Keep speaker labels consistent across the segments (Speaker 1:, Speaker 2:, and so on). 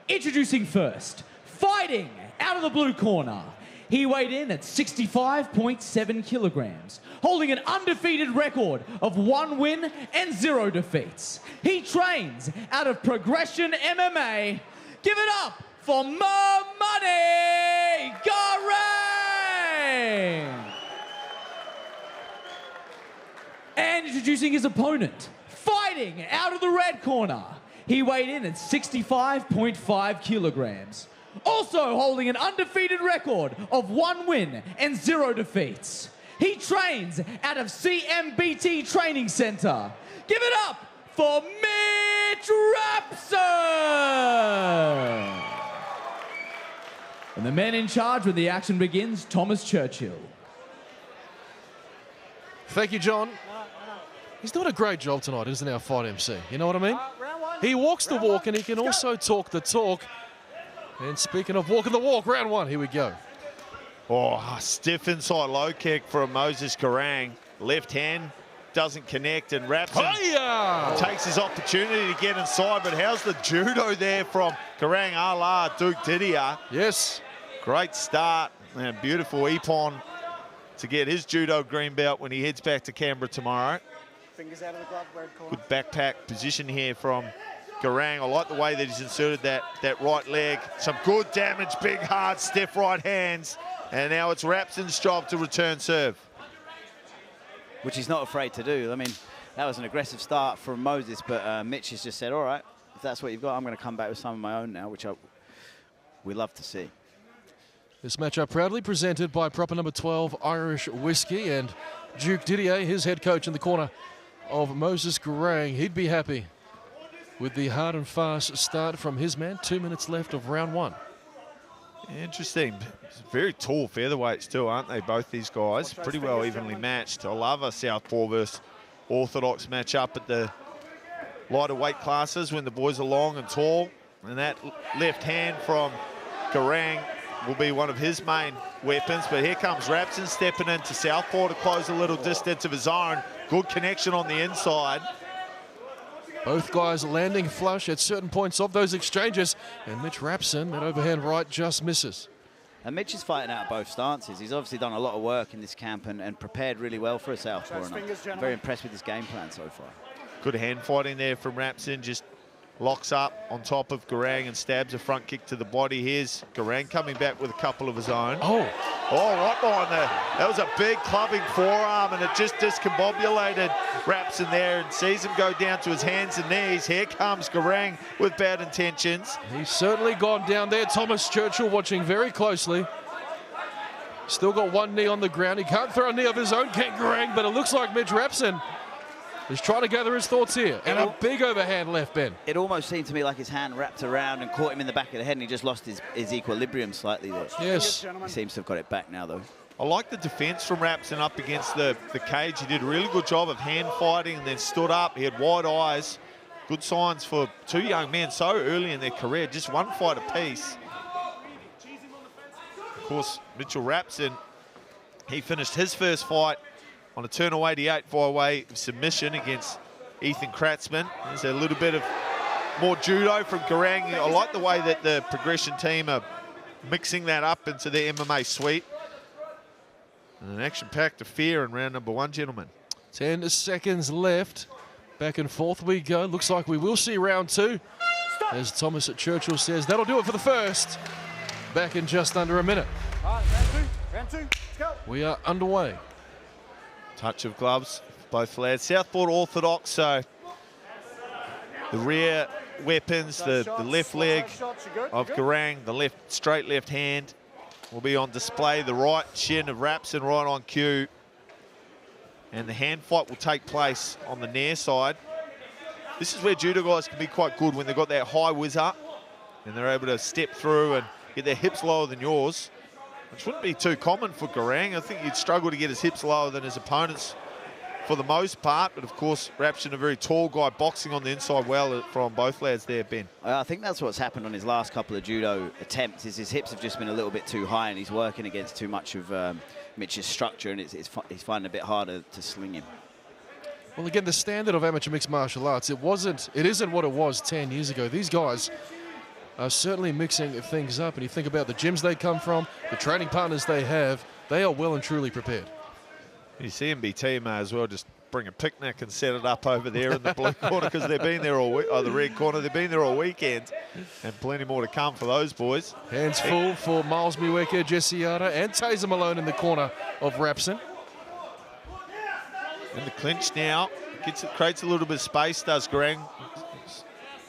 Speaker 1: Introducing first, fighting out of the blue corner. He weighed in at 65.7 kilograms, holding an undefeated record of 1 win and 0 defeats. He trains out of Progression MMA. Give it up for Moses Garang! And introducing his opponent, fighting out of the red corner. He weighed in at 65.5 kilograms, also holding an undefeated record of 1 win and 0 defeats. He trains out of CMBT Training Center. Give it up for Mitch Rapson! And the man in charge when the action begins, Thomas Churchill.
Speaker 2: Thank you, John. He's doing a great job tonight, isn't our fight MC? You know what I mean? He walks the walk and he can also talk the talk. And speaking of walking the walk, round 1, here we go.
Speaker 3: Oh, stiff inside low kick from Moses Garang. Left hand doesn't connect, and Rapson takes his opportunity to get inside. But how's the judo there from Garang a la Duke Didier?
Speaker 2: Yes.
Speaker 3: Great start, and beautiful Epon to get his judo green belt when he heads back to Canberra tomorrow.
Speaker 4: Fingers out of the glove, red corner.
Speaker 3: Good backpack position here from Garang. I like the way that he's inserted that right leg. Some good damage, big, hard, stiff right hands. And now it's Rapson's job to return serve.
Speaker 5: Which he's not afraid to do. I mean, that was an aggressive start from Moses, but Mitch has just said, all right, if that's what you've got, I'm going to come back with some of my own now, which we love to see.
Speaker 2: This matchup proudly presented by proper number 12 Irish Whiskey, and Duke Didier, his head coach in the corner of Moses Garang. He'd be happy with the hard and fast start from his man. 2 minutes left of round 1.
Speaker 3: Interesting. Very tall featherweights too, aren't they, both these guys? Pretty well evenly matched. I love a southpaw versus orthodox matchup at the lighter weight classes when the boys are long and tall. And that left hand from Garang will be one of his main weapons. But here comes Rapson stepping into southpaw to close a little distance of his own. Good connection on the inside.
Speaker 2: Both guys landing flush at certain points of those exchanges. And Mitch Rapson, that overhand right, just misses.
Speaker 5: And Mitch is fighting out both stances. He's obviously done a lot of work in this camp and prepared really well for a southpaw. I'm very impressed with his game plan so far.
Speaker 3: Good hand fighting there from Rapson. Just locks up on top of Garang and stabs a front kick to the body. Here's Garang coming back with a couple of his own.
Speaker 2: Oh,
Speaker 3: right behind there. That was a big clubbing forearm, and it just discombobulated Rapson there, and sees him go down to his hands and knees. Here comes Garang with bad intentions.
Speaker 2: He's certainly gone down there. Thomas Churchill watching very closely. Still got one knee on the ground. He can't throw a knee of his own, can Garang, but it looks like Mitch Rapson is trying to gather his thoughts here. And a big overhand left, Ben.
Speaker 5: It almost seemed to me like his hand wrapped around and caught him in the back of the head, and he just lost his equilibrium slightly there.
Speaker 2: Yes.
Speaker 5: He seems to have got it back now, though.
Speaker 3: I like the defense from Rapson up against the cage. He did a really good job of hand fighting and then stood up. He had wide eyes. Good signs for two young men so early in their career. Just one fight apiece. Of course, Mitchell Rapson, he finished his first fight on Eternal 88 by way of submission against Ethan Kratzman. There's a little bit of more judo from Garang. I like the way that the Progression team are mixing that up into their MMA suite. And an action-packed affair in round number 1, gentlemen.
Speaker 2: 10 seconds left. Back and forth we go. Looks like we will see round 2. As Thomas at Churchill says, that'll do it for the first. Back in just under a minute.
Speaker 4: Round two, let's go.
Speaker 2: We are underway.
Speaker 3: Touch of gloves, both lads. Southpaw orthodox, so the rear weapons, the left leg of Garang, the straight left hand will be on display. The right shin of Rapson right on cue. And the hand fight will take place on the near side. This is where judo guys can be quite good when they've got that high whizzer and they're able to step through and get their hips lower than yours, which wouldn't be too common for Garang. I think he'd struggle to get his hips lower than his opponents for the most part. But, of course, Rapson, a very tall guy, boxing on the inside well from both lads there, Ben.
Speaker 5: I think that's what's happened on his last couple of judo attempts, is his hips have just been a little bit too high and he's working against too much of Mitch's structure, and he's finding it a bit harder to sling him.
Speaker 2: Well, again, the standard of amateur mixed martial arts, it isn't what it was 10 years ago. These guys are certainly mixing things up. And you think about the gyms they come from, the training partners they have, they are well and truly prepared.
Speaker 3: You see MBT may as well just bring a picnic and set it up over there in the blue corner, because they've been there all week, the red corner, they've been there all weekend, and plenty more to come for those boys.
Speaker 2: Hands full for Miles Muweka, Jesse Yata, and Taser Malone in the corner of Rapson.
Speaker 3: In the clinch now, creates a little bit of space, does Garang.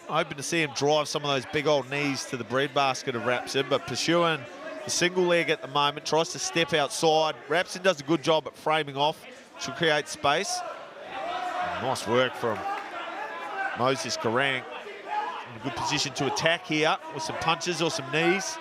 Speaker 3: Hoping to see him drive some of those big old knees to the breadbasket of Rapson, but pursuing the single leg at the moment, tries to step outside. Rapson does a good job at framing off, should create space. Nice work from Moses Garang. In a good position to attack here with some punches or some knees.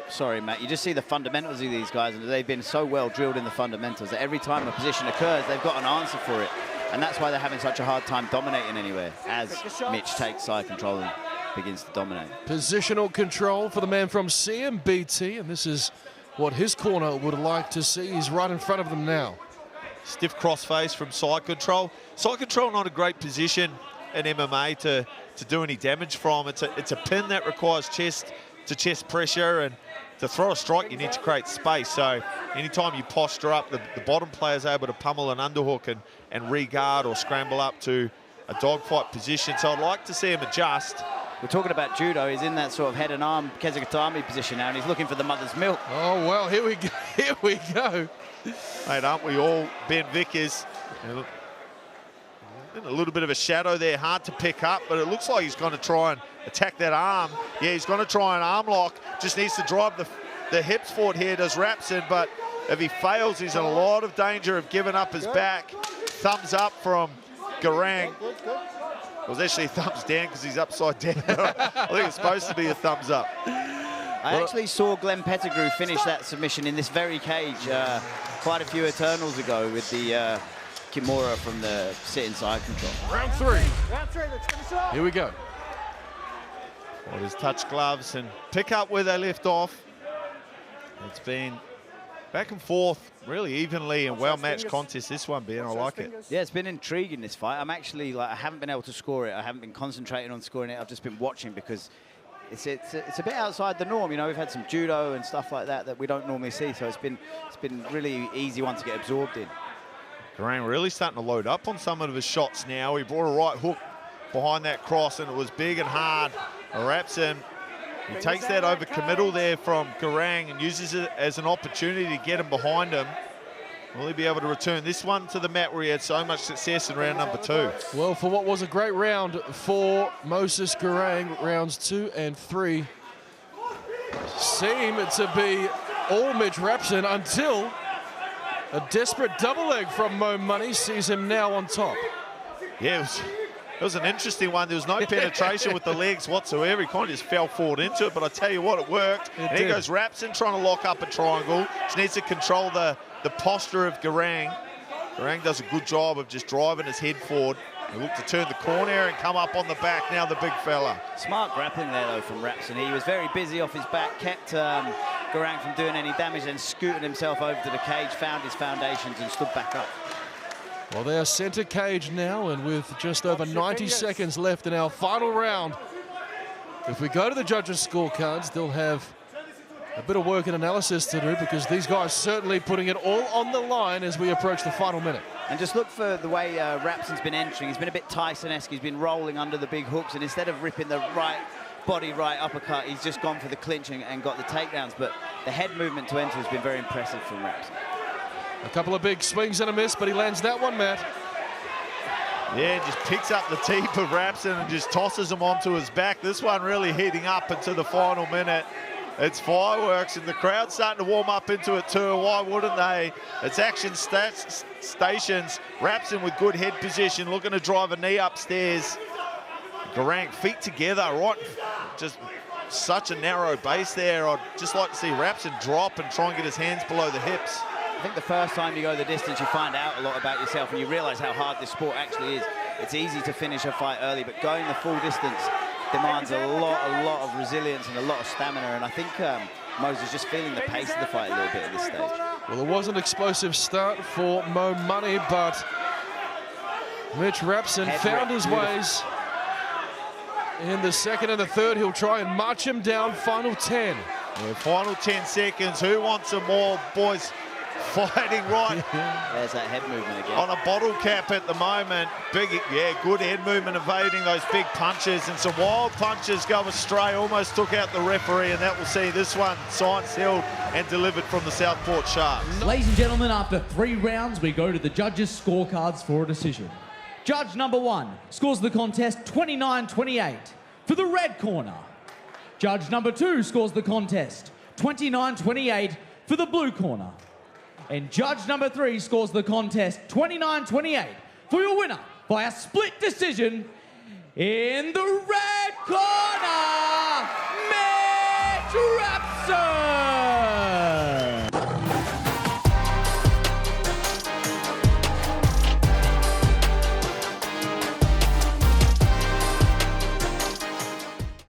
Speaker 5: Sorry, Matt, you just see the fundamentals of these guys, and they've been so well drilled in the fundamentals that every time a position occurs, they've got an answer for it. And that's why they're having such a hard time dominating anywhere, as Mitch takes side control and begins to dominate.
Speaker 2: Positional control for the man from CMBT, and this is what his corner would like to see. He's right in front of them now.
Speaker 3: Stiff crossface from side control. Side control not a great position in MMA to do any damage from. It's a pin that requires chest to chest pressure, and to throw a strike you need to create space. So anytime you posture up, the bottom player is able to pummel an underhook and re-guard or scramble up to a dogfight position. So I'd like to see him adjust.
Speaker 5: We're talking about judo. He's in that sort of head and arm Kezagatami position now, and he's looking for the mother's milk.
Speaker 2: Oh, well, here we go. Here we go.
Speaker 3: Mate, aren't we all? Ben Vickers. In a little bit of a shadow there, hard to pick up, but it looks like he's going to try and attack that arm. Yeah, he's going to try an arm lock. Just needs to drive the hips forward here, does Rapson, but if he fails, he's in a lot of danger of giving up his back. Thumbs up from Garang. It was actually a thumbs down because he's upside down. I think it's supposed to be a thumbs up.
Speaker 5: I actually saw Glenn Pettigrew finish that submission in this very cage quite a few Eternals ago with the Kimura from the sit-in side control.
Speaker 2: Round three.
Speaker 4: Let's finish it off.
Speaker 2: Here we go.
Speaker 3: Well, just touch gloves and pick up where they left off. It's been back and forth, really evenly and well-matched contest. This one, Ben, I like it.
Speaker 5: Yeah, it's been intriguing, this fight. I'm actually, I haven't been able to score it. I haven't been concentrating on scoring it. I've just been watching because it's a bit outside the norm. You know, we've had some judo and stuff like that we don't normally see. So it's been really easy one to get absorbed in.
Speaker 3: Garang really starting to load up on some of his shots now. He brought a right hook behind that cross, and it was big and hard. Rapson, he takes that over committal there from Garang and uses it as an opportunity to get him behind him. Will he be able to return this one to the mat where he had so much success in round number 2?
Speaker 2: Well, for what was a great round for Moses Garang, rounds 2 and 3 seem to be all Mitch Rapson until a desperate double leg from Mo Money sees him now on top.
Speaker 3: Yeah, it was an interesting one. There was no penetration with the legs whatsoever. He kind of just fell forward into it, but I tell you what, it worked. And here goes Rapson trying to lock up a triangle. Just needs to control the posture of Garang. Garang does a good job of just driving his head forward. He looked to turn the corner and come up on the back. Now the big fella.
Speaker 5: Smart grappling there, though, from Rapson. He was very busy off his back, kept Garang from doing any damage, and scooted himself over to the cage, found his foundations, and stood back up.
Speaker 2: Well, they are center cage now, and with just over 90 seconds left in our final round, if we go to the judges' scorecards, they'll have a bit of work and analysis to do, because these guys certainly putting it all on the line as we approach the final minute.
Speaker 5: And just look for the way Rapson's been entering. He's been a bit Tyson-esque. He's been rolling under the big hooks, and instead of ripping the right uppercut, he's just gone for the clinch and got the takedowns. But the head movement to enter has been very impressive from Rapson.
Speaker 2: A couple of big swings and a miss, but he lands that one, Matt.
Speaker 3: Yeah, just picks up the teep of Rapson and just tosses him onto his back. This one really heating up into the final minute. It's fireworks, and the crowd's starting to warm up into it too. Why wouldn't they? It's action stations. Rapson with good head position, looking to drive a knee upstairs. Garang, feet together, right? Just such a narrow base there. I'd just like to see Rapson drop and try and get his hands below the hips.
Speaker 5: I think the first time you go the distance, you find out a lot about yourself, and you realize how hard this sport actually is. It's easy to finish a fight early, but going the full distance demands a lot of resilience and a lot of stamina, and I think Moses just feeling the pace of the fight a little bit at this stage.
Speaker 2: Well, it was an explosive start for Mo Money, but Mitch Rapson found his ways In the second and the third, he'll try and march him down. Final 10.
Speaker 3: Yeah, final 10 seconds. Who wants some more, boys? Fighting right
Speaker 5: There's that head movement again.
Speaker 3: on a bottle cap at the moment. Big, yeah, good head movement, evading those big punches, and some wild punches go astray. Almost took out the referee, and that will see this one signed, sealed, and delivered from the Southport Sharks.
Speaker 1: Ladies and gentlemen, after 3 rounds, we go to the judges' scorecards for a decision. Judge number 1 scores the contest 29-28 for the red corner. Judge number 2 scores the contest 29-28 for the blue corner. And judge number 3 scores the contest 29-28 for your winner by a split decision in the red corner.